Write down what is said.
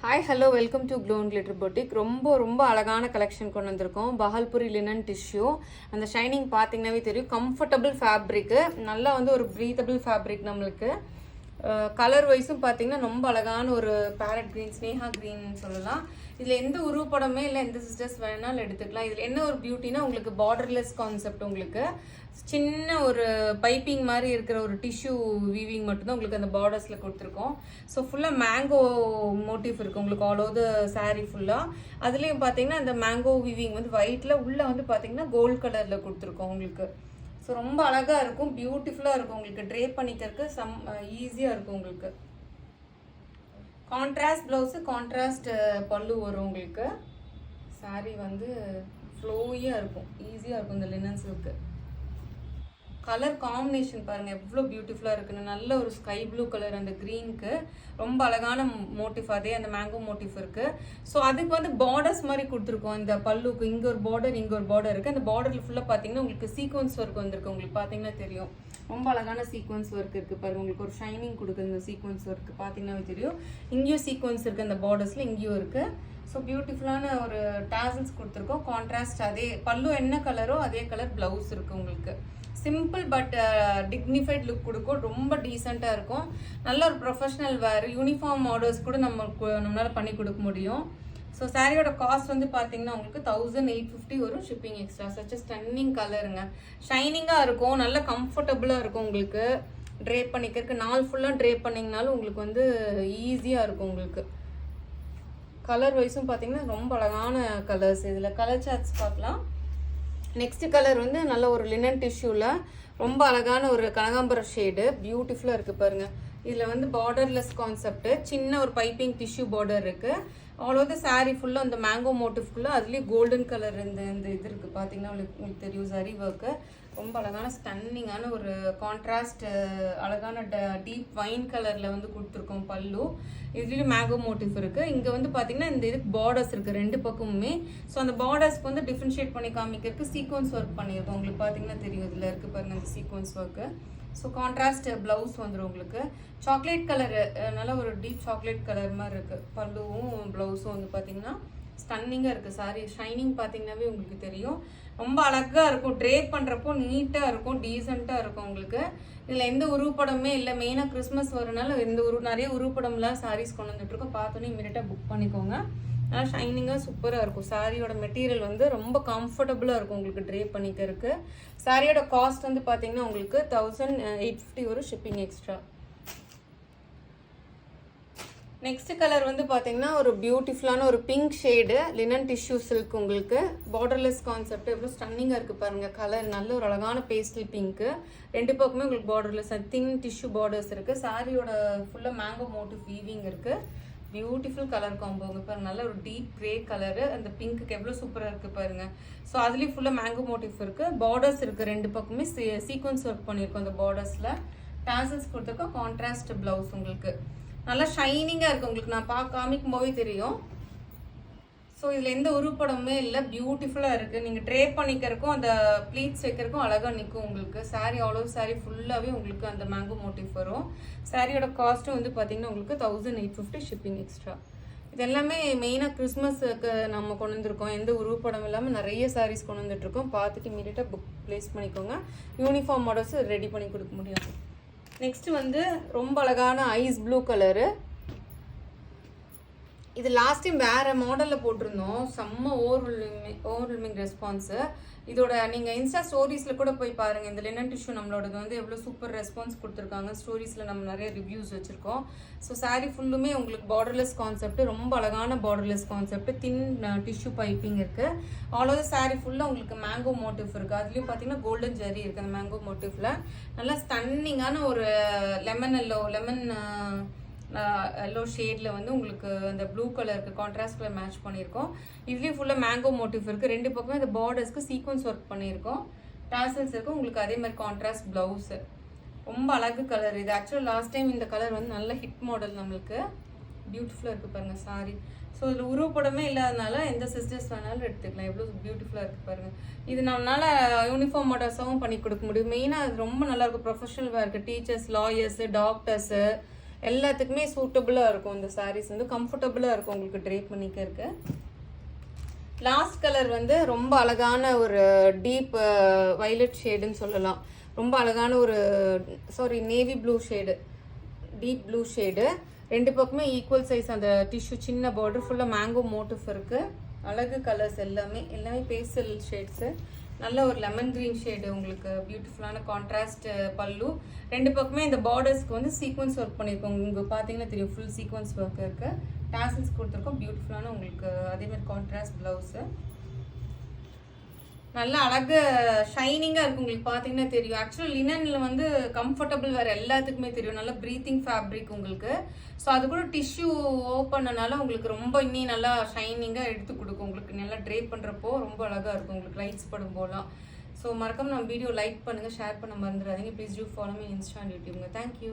Hi hello welcome to glow and glitter boutique. ரொம்ப அழகான collection கொண்டு வந்திருக்கோம். Bhagalpuri linen tissue. அந்த ஷைனிங் பார்த்தீங்கன்னாவே தெரியும். கம்ஃபர்டபுள் ஃபேப்ரிக்கு, நல்லா வந்து ஒரு ப்ரீத்தபிள் ஃபேப்ரிக். நம்மளுக்கு கலர் வைஸும் பார்த்தீங்கன்னா ரொம்ப அழகான ஒரு பேரட் க்ரீன், ஸ்னேஹா க்ரீன் சொல்லலாம். இதில் எந்த உருவப்படமே இல்லை, எந்த சிஸ்டர்ஸ் வேணாலும் எடுத்துக்கலாம். இதில் என்ன ஒரு பியூட்டினா, உங்களுக்கு பார்டர்லெஸ் கான்செப்ட். உங்களுக்கு சின்ன ஒரு பைப்பிங் மாதிரி இருக்கிற ஒரு டிஷ்யூ வீவிங் மட்டும்தான் உங்களுக்கு அந்த பார்டர்ஸில் கொடுத்துருக்கோம். ஸோ ஃபுல்லாக மேங்கோ மோட்டிவ் இருக்குது உங்களுக்கு ஆல் ஓவர் த சாரீ ஃபுல்லாக. அதுலேயும் பார்த்தீங்கன்னா அந்த மேங்கோ வீவிங் வந்து ஒயிட்டில், உள்ளே வந்து பார்த்தீங்கன்னா கோல்டு கலரில் கொடுத்துருக்கோம் உங்களுக்கு. ஸோ ரொம்ப அழகாக இருக்கும், பியூட்டிஃபுல்லாக இருக்கும். உங்களுக்கு ட்ரேப் பண்ணிக்கிறதுக்கு ஈஸியாக இருக்கும். உங்களுக்கு கான்ட்ராஸ்ட் ப்ளவுஸு, கான்ட்ராஸ்ட் பல்லு வரும். உங்களுக்கு சாரீ வந்து ஃப்ளோயாக இருக்கும், ஈஸியாக இருக்கும். இந்த லினன் சில்க்கு கலர் காம்பினேஷன் பாருங்கள் எவ்வளோ பியூட்டிஃபுல்லாக இருக்குன்னு. நல்ல ஒரு ஸ்கை ப்ளூ கலர், அந்த க்ரீனுக்கு ரொம்ப அழகான மோட்டிவ், அதே அந்த மேங்கோ மோட்டிவ் இருக்குது. ஸோ அதுக்கு வந்து பார்டர்ஸ் மாதிரி கொடுத்துருக்கோம். இந்த பல்லுக்கு இங்கே ஒரு பார்டர், இங்கே ஒரு பார்டர் இருக்குது. அந்த பார்டரில் ஃபுல்லாக பார்த்தீங்கன்னா உங்களுக்கு சீக்வன்ஸ் ஒர்க் வந்திருக்கு. உங்களுக்கு பார்த்தீங்கன்னா தெரியும், ரொம்ப அழகான சீக்வன்ஸ் ஒர்க் இருக்குது பாருங்கள். உங்களுக்கு ஒரு ஷைனிங் கொடுக்குது இந்த சீக்வன்ஸ் ஒர்க் பார்த்தீங்கன்னா தெரியும். இங்கேயும் சீக்வன்ஸ் இருக்குது, அந்த பார்டர்ஸில் இங்கேயும் இருக்குது. ஸோ பியூட்டிஃபுல்லான ஒரு டாசல்ஸ் கொடுத்துருக்கோம். கான்ட்ராஸ்ட் அதே பல்லு என்ன கலரோ அதே கலர் ப்ளவுஸ் இருக்குது உங்களுக்கு. சிம்பிள் பட் டிக்னிஃபைட் லுக் கொடுக்கும். ரொம்ப டீசெண்டாக இருக்கும். நல்ல ஒரு ப்ரொஃபஷனல் வேர், யூனிஃபார்ம் ஆர்டர்ஸ் கூட நம்மளால் பண்ணி கொடுக்க முடியும். ஸோ சாரியோட காஸ்ட் வந்து பார்த்தீங்கன்னா உங்களுக்கு 1850 வரும், ஷிப்பிங் எக்ஸ்ட்ரா. சச் ஸ்டன்னிங் கலருங்க, ஷைனிங்காக இருக்கும், நல்ல கம்ஃபர்டபுளாக இருக்கும். உங்களுக்கு ட்ரேப் பண்ணிக்கிறதுக்கு நாள் ஃபுல்லாக ட்ரேப் பண்ணிங்கனாலும் உங்களுக்கு வந்து ஈஸியாக இருக்கும். உங்களுக்கு கலர் வைஸும் பார்த்தீங்கன்னா ரொம்ப அழகான கலர்ஸ். இதில் கலர் சார்ட்ஸ் பார்க்கலாம். நெக்ஸ்ட் கலர் வந்து நல்ல ஒரு லினன் டிஷ்யூவில் ரொம்ப அழகான ஒரு கனகாம்பரம் ஷேடு, பியூட்டிஃபுல்லாக இருக்குது பாருங்கள். இதில் வந்து பார்டர்லெஸ் கான்செப்ட், சின்ன ஒரு பைப்பிங் டிஷ்யூ பார்டர் இருக்குது. ஆல் ஓவர் சாரீ ஃபுல்லாக அந்த மேங்கோ மோட்டிவ்க்குள்ளே அதுலேயும் கோல்டன் கலர் இந்த இது இருக்குது பார்த்தீங்கன்னா உங்களுக்கு தெரியும். சரி ஒர்க்கு ரொம்ப அழகான ஸ்டன்னிங்கான ஒரு கான்ட்ராஸ்ட், அழகான டீப் வைன் கலரில் வந்து கொடுத்துருக்கோம் பல்லு. இதுலேயும் மேங்கோ மோட்டிவ் இருக்குது. இங்கே வந்து பார்த்தீங்கன்னா இந்த இதுக்கு பார்டர்ஸ் இருக்குது ரெண்டு பக்கமுமே. ஸோ அந்த பார்டர்ஸ்க்கு வந்து டிஃப்ரென்ஷியேட் பண்ணி காமிக்கிறதுக்கு சீக்வன்ஸ் ஒர்க் பண்ணியிருக்கோம். உங்களுக்கு பார்த்தீங்கன்னா தெரியும், இதில் இருக்குது பாருங்கள் அந்த sequence work. So contrast blouse வந்துடும் உங்களுக்கு. சாக்லேட் கலரு, நல்ல ஒரு டீப் சாக்லேட் கலர் மாதிரி இருக்குது பல்லுவும் ப்ளவுஸும் வந்து பார்த்தீங்கன்னா ஸ்டன்னிங்காக இருக்குது. சாரி ஷைனிங் பார்த்தீங்கன்னாவே உங்களுக்கு தெரியும், ரொம்ப அழகாக இருக்கும். ட்ரேப் பண்ணுறப்போ நீட்டாக இருக்கும், டீசெண்டாக இருக்கும் உங்களுக்கு. இதில் எந்த உருவப்படமே இல்லை. மெயினாக கிறிஸ்மஸ் வரனால நிறைய உருவப்படம்லாம் சாரீஸ் கொண்டு வந்துட்டுருக்கோம். பார்த்தோன்னே இமீடியட்டாக புக் பண்ணிக்கோங்க. நல்லா ஷைனிங்காக சூப்பராக இருக்கும். சாரியோட மெட்டீரியல் வந்து ரொம்ப கம்ஃபர்டபுளாக இருக்கும் உங்களுக்கு ட்ரேப் பண்ணிக்கிறதுக்கு. சாரியோட காஸ்ட் வந்து பார்த்தீங்கன்னா உங்களுக்கு 1850 வரும், ஷிப்பிங் எக்ஸ்ட்ரா. நெக்ஸ்ட் கலர் வந்து பார்த்தீங்கன்னா ஒரு பியூட்டிஃபுல்லான ஒரு pink shade linen tissue silk. உங்களுக்கு பார்டர்லெஸ் கான்செப்ட் எவ்வளோ ஸ்டன்னிங்காக இருக்குது பாருங்கள். கலர் நல்ல ஒரு அழகான பேஸ்டல் பிங்க்கு. ரெண்டு பக்கமே உங்களுக்கு பார்டர்லெஸ் தின் டிஷ்யூ பார்டர்ஸ் இருக்குது. சாரியோட ஃபுல்லாக மேங்கோ மோட்டிவ் வீவிங் இருக்குது. பியூட்டிஃபுல் கலர் காம்போங்க பாருங்க. நல்ல ஒரு டீப் கிரே கலரு, அந்த பிங்க்கு எவ்வளோ சூப்பராக இருக்குது பாருங்கள். ஸோ அதுலேயும் ஃபுல்லாக மேங்கோ மோட்டிவ் இருக்குது. பார்டர்ஸ் இருக்குது ரெண்டு பக்கமே, சீக்வன்ஸ் ஒர்க் பண்ணியிருக்கோம். அந்த பார்டர்ஸில் டாசல்ஸ் கொடுத்துருக்கோம். கான்ட்ராஸ்ட் ப்ளவுஸ் உங்களுக்கு நல்லா ஷைனிங்காக இருக்குது. உங்களுக்கு நான் காமிக்கும் போதே தெரியும். ஸோ இதில் எந்த உருப்படமே இல்லை, பியூட்டிஃபுல்லாக இருக்குது. நீங்கள் ட்ரேப் பண்ணிக்கிறதுக்கும் அந்த ப்ளீட்ஸ் வைக்கிறதுக்கும் அழகாக நிற்கும் உங்களுக்கு. சாரீ ஆல் ஓவர் சாரீ ஃபுல்லாகவே உங்களுக்கு அந்த மேங்கோ மோட்டிவ் வரும். சாரியோட காஸ்ட்டும் வந்து பார்த்தீங்கன்னா உங்களுக்கு 1850, ஷிப்பிங் எக்ஸ்ட்ரா. இது எல்லாமே மெயினாக கிறிஸ்மஸுக்கு நம்ம கொண்டு வந்திருக்கோம். எந்த உருவப்படம் இல்லாமல் நிறைய சாரீஸ் கொண்டு வந்துட்டுருக்கோம். பார்த்துட்டு இமீடியட்டாக புக் ப்ளேஸ் பண்ணிக்கோங்க. யூனிஃபார்ம் மாடல்ஸ் ரெடி பண்ணி கொடுக்க முடியும். நெக்ஸ்ட் வந்து ரொம்ப அழகான ஐஸ் ப்ளூ கலரு. இது லாஸ்ட் டைம் வேறு மாடலில் போட்டிருந்தோம். செம்ம ஓவர்வெல்மிங் ரெஸ்பான்ஸு. இதோட நீங்கள் இன்ஸ்டா ஸ்டோரிஸில் கூட போய் பாருங்கள். இந்த லினன் டிஷ்யூ நம்மளோடது வந்து எவ்வளோ சூப்பர் ரெஸ்பான்ஸ் கொடுத்துருக்காங்க. ஸ்டோரிஸில் நம்ம நிறைய ரிவ்யூஸ் வச்சுருக்கோம். ஸோ சாரீ ஃபுல்லுமே உங்களுக்கு பார்டர்லெஸ் கான்செப்ட், ரொம்ப அழகான பார்டர்லெஸ் கான்செப்ட், தின் டிஷ்யூ பைப்பிங் இருக்குது. ஆல் ஓவர் சாரீ ஃபுல்லாக உங்களுக்கு மேங்கோ மோட்டிவ் இருக்குது. அதுலேயும் பார்த்தீங்கன்னா கோல்டன் ஜரி இருக்குது அந்த மேங்கோ மோட்டிவில். நல்லா ஸ்டன்னிங்கான ஒரு லெமன் எல்லோ ஷேடில் வந்து உங்களுக்கு அந்த ப்ளூ கலருக்கு கான்ட்ராஸ்ட் கலர் மேட்ச் பண்ணியிருக்கோம். இதுலேயும் ஃபுல்லாக மேங்கோ மோட்டிவ் இருக்குது. ரெண்டு பக்கமே அந்த பார்டர்ஸ்க்கு சீக்வன்ஸ் ஒர்க் பண்ணியிருக்கோம். டாசல்ஸ் இருக்கும் உங்களுக்கு. அதே மாதிரி கான்ட்ராஸ்ட் ப்ளவுஸு ரொம்ப அழகு கலர். இது ஆக்சுவலாக லாஸ்ட் டைம் இந்த கலர் வந்து நல்ல ஹிட் மாடல் நம்மளுக்கு. பியூட்டிஃபுல்லாக இருக்குது பாருங்கள் சாரி. ஸோ இதில் உருவப்படமே இல்லாதனால எந்த சிஸ்டர்ஸ் வேணாலும் எடுத்துக்கலாம். எவ்வளோ பியூட்டிஃபுல்லாக இருக்குது பாருங்கள். இது நம்மளால் யூனிஃபார்ம் மாடல்ஸாகவும் பண்ணி கொடுக்க முடியும். மெயினாக அது ரொம்ப நல்லாயிருக்கும். ப்ரொஃபஷனல் வேர் இருக்குது. டீச்சர்ஸ், லாயர்ஸு, டாக்டர்ஸு எல்லாத்துக்குமே சூட்டபுளாக இருக்கும். இந்த சாரீஸ் வந்து கம்ஃபர்டபுளாக இருக்கும் உங்களுக்கு ட்ரேப் பண்ணிக்க இருக்கு. லாஸ்ட் கலர் வந்து ரொம்ப அழகான ஒரு டீப் வயலட் ஷேடுன்னு சொல்லலாம். ரொம்ப அழகான ஒரு navy blue shade, deep blue shade. ரெண்டு பக்கமே ஈக்குவல் சைஸ் அந்த டிஷ்யூ சின்ன பார்டர் ஃபுல்லாக மேங்கோ மோட்டிவ் இருக்குது. அழகு கலர்ஸ் எல்லாமே பேஸ்டல் ஷேட்ஸு. நல்ல ஒரு லெமன் க்ரீன் ஷேடு உங்களுக்கு பியூட்டிஃபுல்லான கான்ட்ராஸ்ட் பல்லு. ரெண்டு பக்கமே இந்த பார்டர்ஸ்க்கு வந்து சீக்வன்ஸ் ஒர்க் பண்ணியிருக்கோம். உங்களுக்கு பார்த்தீங்கன்னா தெரியும் ஃபுல் சீக்வன்ஸ் ஒர்க் இருக்குது. டாசல்ஸ் கொடுத்துருக்கோம். பியூட்டிஃபுல்லான உங்களுக்கு அதேமாதிரி கான்ட்ராஸ்ட் ப்ளவுஸு. நல்லா அழகு ஷைனிங்காக இருக்கும் உங்களுக்கு பார்த்தீங்கன்னா தெரியும். ஆக்சுவலாக லினனில் வந்து கம்ஃபர்டபுள் வேறு எல்லாத்துக்குமே தெரியும். நல்லா ப்ரீத்திங் ஃபேப்ரிக் உங்களுக்கு. ஸோ அது கூட டிஷ்யூ ஓப்பன்னால உங்களுக்கு ரொம்ப இன்னும் நல்லா ஷைனிங்காக எடுத்து கொடுக்கும். உங்களுக்கு நல்லா ட்ரேப் பண்ணுறப்போ ரொம்ப அழகாக இருக்கும் உங்களுக்கு லைட்ஸ் படும் போகலாம். ஸோ மறக்காம நம்ம வீடியோ லைக் பண்ணுங்கள், ஷேர் பண்ண மறந்துடாதீங்க. Please do follow me insta and யூடியூப்ங்க. தேங்க்யூ.